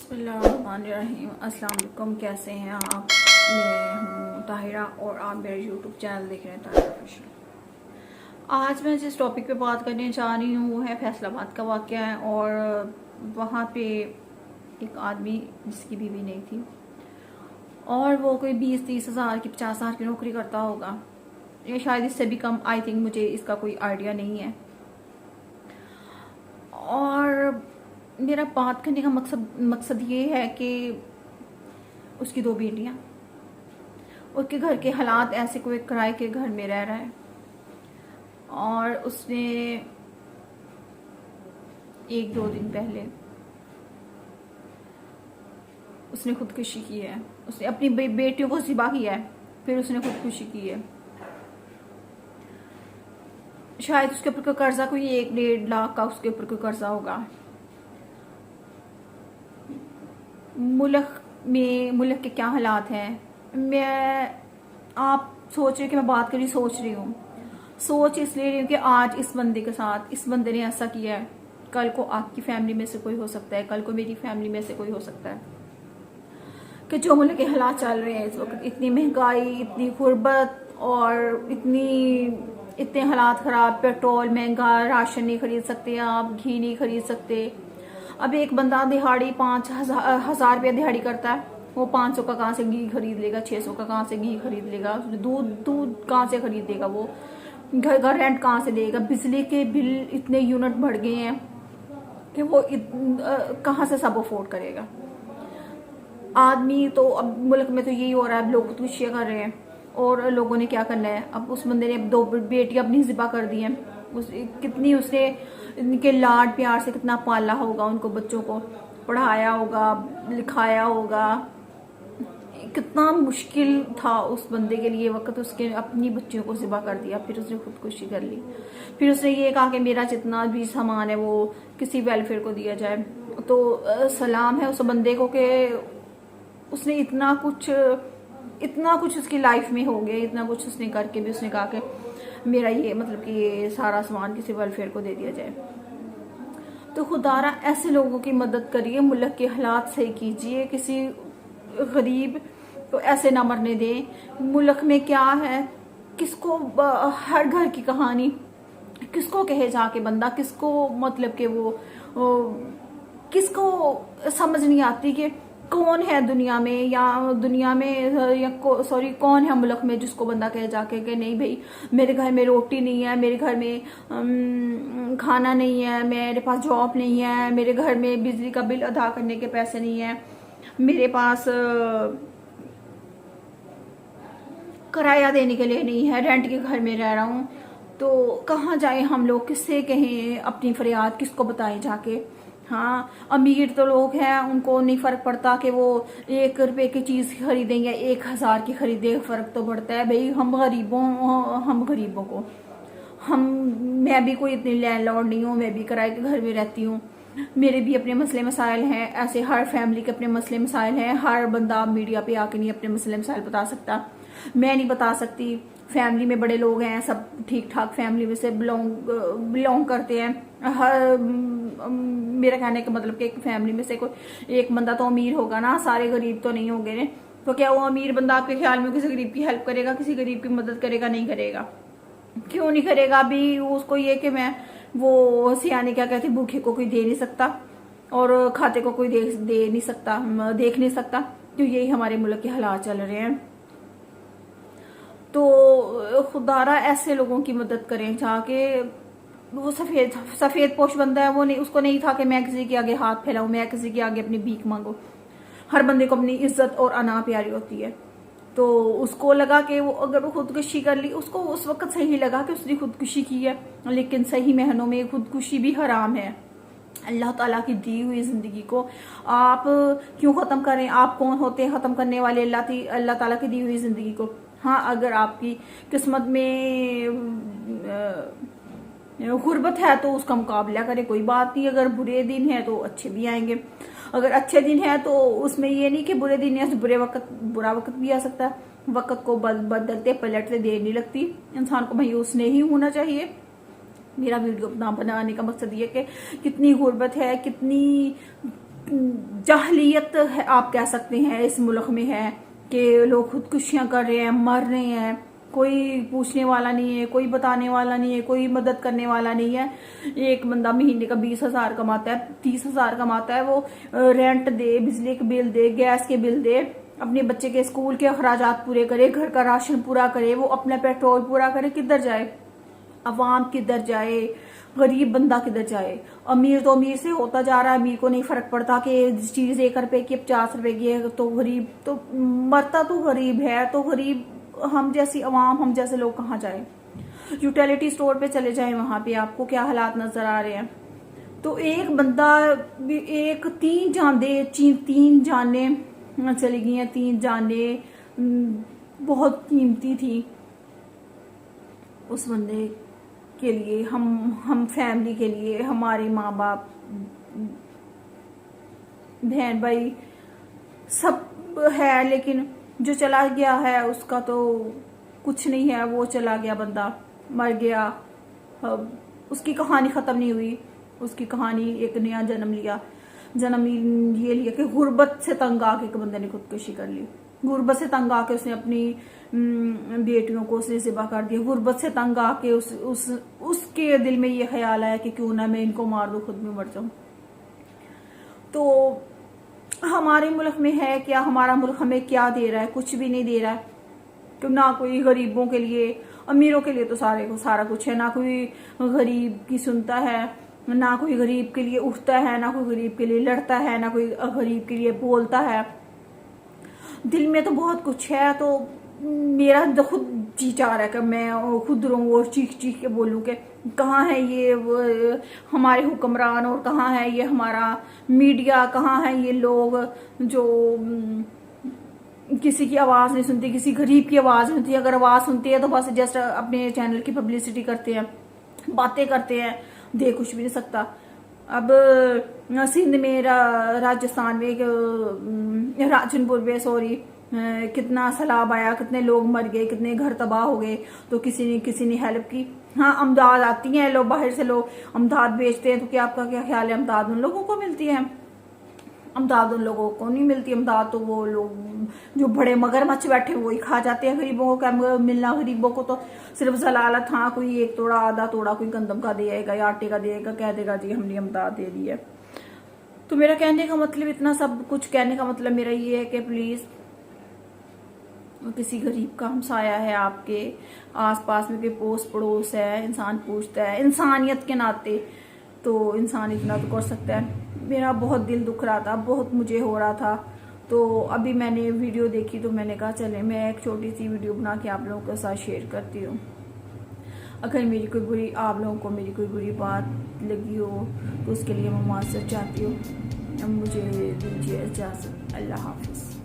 बिस्मिल्लाहिर्रहमानिर्रहीम। अस्सलाम वालेकुम। कैसे हैं आप? मैं हूँ ताहिरा और आप मेरे यूट्यूब चैनल देख रहे हैं ताहिरा ऑफिशियल। आज मैं जिस टॉपिक पे बात करने जा रही हूँ वो है फैसलाबाद का वाक़या है। और वहाँ पे एक आदमी जिसकी बीवी नहीं थी और वो कोई 20-30 हज़ार की 50 हज़ार की नौकरी करता होगा, या शायद इससे भी कम। आई थिंक मुझे इसका कोई आइडिया नहीं है। और मेरा बात करने का मकसद ये है कि उसकी 2 बेटियां, उसके घर के हालात ऐसे, कोई किराए के घर में रह रहा है और उसने 1-2 दिन पहले उसने खुदकुशी की है। उसने अपनी बेटियों को ज़िबा किया है, फिर उसने खुदकुशी की है। शायद उसके ऊपर कोई कर्जा, कोई 1-1.5 लाख का उसके ऊपर कोई कर्जा होगा। मुल्क के क्या हालात हैं। आप सोच रहे कि मैं बात करी, सोच रही हूँ। सोच इसलिए रही हूँ कि आज इस बंदे के साथ, इस बंदे ने ऐसा किया है, कल को आपकी फैमिली में से कोई हो सकता है, कल को मेरी फैमिली में से कोई हो सकता है। कि जो मुल्क के हालात चल रहे हैं इस वक्त, इतनी महंगाई, इतनी गुर्बत और इतने हालात ख़राब, पेट्रोल महंगा, राशन नहीं खरीद सकते आप, घी नहीं खरीद सकते। अब एक बंदा दिहाड़ी 5,000 रुपया दिहाड़ी करता है, वो 500 का कहाँ से घी खरीद लेगा, 600 का कहाँ से घी खरीद लेगा, दूध कहाँ से खरीद लेगा, वो घर का रेंट कहाँ से देगा, बिजली के बिल इतने यूनिट बढ़ गए हैं कि वो कहाँ से सब अफोर्ड करेगा आदमी। तो अब मुल्क में तो यही हो रहा है, अब लोग खुदकुशियाँ कर रहे हैं और लोगों ने क्या करना है। अब उस बंदे ने 2 बेटियां अपनी ज़िबा कर दी हैं। कितनी उसने इनके लाड प्यार से कितना पाला होगा, उनको बच्चों को पढ़ाया होगा, लिखाया होगा। कितना मुश्किल था उस बंदे के लिए वक्त, उसके अपनी बच्चियों को ज़िबा कर दिया, फिर उसने खुदकुशी कर ली। फिर उसने ये कहा कि मेरा जितना भी सामान है वो किसी वेलफेयर को दिया जाए। तो सलाम है उस बंदे को कि उसने इतना कुछ उसकी लाइफ में हो गया, इतना कुछ उसने करके भी उसने कहा कि मेरा ये मतलब कि ये सारा सामान किसी वेलफेयर को दे दिया जाए। तो खुदारा ऐसे लोगों की मदद करिए, मुल्क के हालात सही कीजिए, किसी गरीब को ऐसे ना मरने दें। मुल्क में क्या है, किसको हर घर की कहानी किसको कहे जाके बंदा, किसको मतलब कि वो किसको समझ नहीं आती कि कौन है दुनिया में सॉरी कौन है मुल्क में जिसको बंदा कहे जाके कि नहीं भाई मेरे घर में रोटी नहीं है, मेरे घर में खाना नहीं है, मेरे पास जॉब नहीं है, मेरे घर में बिजली का बिल अदा करने के पैसे नहीं है, मेरे पास किराया देने के लिए नहीं है, रेंट के घर में रह रहा हूँ। तो कहाँ जाए हम लोग, किससे कहें अपनी फरियाद, किसको बताएं जाके। हाँ, अमीर तो लोग हैं, उनको नहीं फर्क पड़ता कि वो 1 रुपए की चीज खरीदें या 1,000 की खरीदें, फर्क तो पड़ता है भाई हम गरीबों को। मैं भी कोई इतनी लैंडलॉर्ड नहीं हूँ, मैं भी किराए के घर में रहती हूँ, मेरे भी अपने मसले मसाइल हैं। ऐसे हर फैमिली के अपने मसले मसाइल हैं। हर बंदा मीडिया पे आके नहीं अपने मसले मसाइल बता सकता, मैं नहीं बता सकती। फैमिली में बड़े लोग हैं, सब ठीक ठाक फैमिली में से बिलोंग करते हैं। मेरा कहने का मतलब कि एक फैमिली में से कोई एक बंदा तो अमीर होगा ना, सारे गरीब तो नहीं होंगे ने। तो क्या वो अमीर बंदा आपके ख्याल में किसी गरीब की हेल्प करेगा, किसी गरीब की मदद करेगा? नहीं करेगा। क्यों नहीं करेगा? अभी उसको ये कि मैं वो सियाने क्या कहते, भूखे को कोई दे नहीं सकता और खाते को कोई दे नहीं सकता, देख नहीं सकता। तो यही हमारे मुल्क के हालात चल रहे हैं। तो खुदारा ऐसे लोगों की मदद करें जाके। वो सफेद पोश बंदा है, वो नहीं, उसको नहीं था कि मैं किसी के आगे हाथ फैलाऊं, मैं किसी के आगे अपनी भीख मांगू। हर बंदे को अपनी इज्जत और अना प्यारी होती है। तो उसको लगा कि वो अगर वो खुदकुशी कर ली, उसको उस वक्त सही लगा कि उसने खुदकुशी की है, लेकिन सही मायनों में खुदकुशी भी हराम है। अल्लाह ताला की दी हुई जिंदगी को आप क्यों खत्म करें? आप कौन होते हैं खत्म करने वाले? अल्लाह ताला की दी हुई जिंदगी को। हाँ, अगर आपकी किस्मत में गुर्बत है तो उसका मुकाबला करें, कोई बात नहीं। अगर बुरे दिन है तो अच्छे भी आएंगे, अगर अच्छे दिन है तो उसमें ये नहीं कि बुरे दिन है तो बुरा वक्त भी आ सकता है। वक्त को बदलते पलटते देर नहीं लगती, इंसान को मायूस नहीं होना चाहिए। मेरा वीडियो बनाने का मकसद ये कि कितनी गुर्बत है, कितनी जाहलियत है, आप कह सकते हैं, इस मुल्क में है कि लोग खुदकुशियां कर रहे हैं, मर रहे हैं, कोई पूछने वाला नहीं है, कोई बताने वाला नहीं है, कोई मदद करने वाला नहीं है। एक बंदा महीने का 20,000 कमाता है, 30,000 कमाता है, वो रेंट दे, बिजली के बिल दे, गैस के बिल दे, अपने बच्चे के स्कूल के अखराजात पूरे करे, घर का राशन पूरा करे, वो अपना पेट्रोल पूरा करे, किधर जाए? अवाम किधर जाए? गरीब बंदा किधर जाए? अमीर तो अमीर से होता जा रहा है, अमीर को नहीं फर्क पड़ता कि चीज 1 रुपए की 50 रुपए की है, तो गरीब तो मरता तो गरीब है, तो गरीब हम जैसी अवाम, हम जैसे लोग कहाँ जाए? यूटिलिटी स्टोर पे चले जाए, वहां पे आपको क्या हालात नजर आ रहे हैं। तो एक बंदा, एक 3 जाने, 3 जाने चली गई हैं, 3 जाने बहुत कीमती थी उस बंदे के लिए, हम फैमिली के लिए, हमारे माँ बाप, बहन भाई सब है, लेकिन जो चला गया है उसका तो कुछ नहीं है। वो चला गया, बंदा मर गया, अब उसकी कहानी खत्म नहीं हुई। उसकी कहानी एक नया जन्म लिया। जन्म ये लिया कि गुर्बत से तंग आके एक बंदे ने खुदकुशी कर ली। गुर्बत से तंग आके उसने अपनी बेटियों को उसने ज़िबा कर दिया। गुर्बत से तंग आके उसके दिल में ये ख्याल आया कि क्यों ना मैं इनको मार दूं, खुद भी मर जाऊं। तो हमारे मुल्क में है क्या? हमारा मुल्क हमें क्या दे रहा है? कुछ भी नहीं दे रहा है। तो ना कोई गरीबों के लिए, अमीरों के लिए तो सारा कुछ है, ना कोई गरीब की सुनता है, ना कोई गरीब के लिए उठता है, ना कोई गरीब के लिए लड़ता है, ना कोई गरीब के लिए बोलता है। दिल में तो बहुत कुछ है। तो मेरा तो खुद जी चाह रहा है कि मैं खुद रहूं और चीख चीख के बोलूं कि कहाँ है ये हमारे हुक्मरान, और कहाँ है ये हमारा मीडिया, कहाँ है ये लोग जो किसी की आवाज नहीं सुनती, किसी गरीब की आवाज नहीं सुनती। अगर आवाज सुनती है तो बस जस्ट अपने चैनल की पब्लिसिटी करते हैं, बातें करते हैं, दे कुछ भी नहीं सकता। अब सिंध में, राजस्थान में, राजनपुर में, सॉरी, कितना सैलाब आया, कितने लोग मर गए, कितने घर तबाह हो गए, तो किसी ने हेल्प की। हाँ, अमदाद आती हैं लोग, बाहर से लोग अमदाद बेचते हैं, तो क्या आपका क्या ख्याल है? अमदाद उन लोगों को मिलती है? अमदाद उन लोगों को नहीं मिलती। अमदाद तो वो लोग जो बड़े मगरमच्छ बैठे वो ही खा जाते हैं। गरीबों को क्या मिलना? गरीबों को तो सिर्फ जलालत, हाँ कोई 1 तोड़ा, आधा तोड़ा कोई गंदम का देगा या आटे का देगा, कह देगा जी हमने अमदाद दे दी है। तो मेरा कहने का मतलब, इतना सब कुछ कहने का मतलब मेरा ये है कि प्लीज, किसी गरीब का हमसाया है, आपके आसपास में कोई पोस पड़ोस है, इंसान पूछता है इंसानियत के नाते, तो इंसान इतना तो कर सकता है। मेरा बहुत दिल दुख रहा था, बहुत मुझे हो रहा था। तो अभी मैंने वीडियो देखी तो मैंने कहा चले मैं एक छोटी सी वीडियो बना के आप लोगों के साथ शेयर करती हूँ। अगर आप लोगों को मेरी कोई बुरी बात लगी हो तो उसके लिए मैं माफ़ी चाहती हूँ। अब मुझे दीजिए इजाज़त। अल्लाह हाफिज़।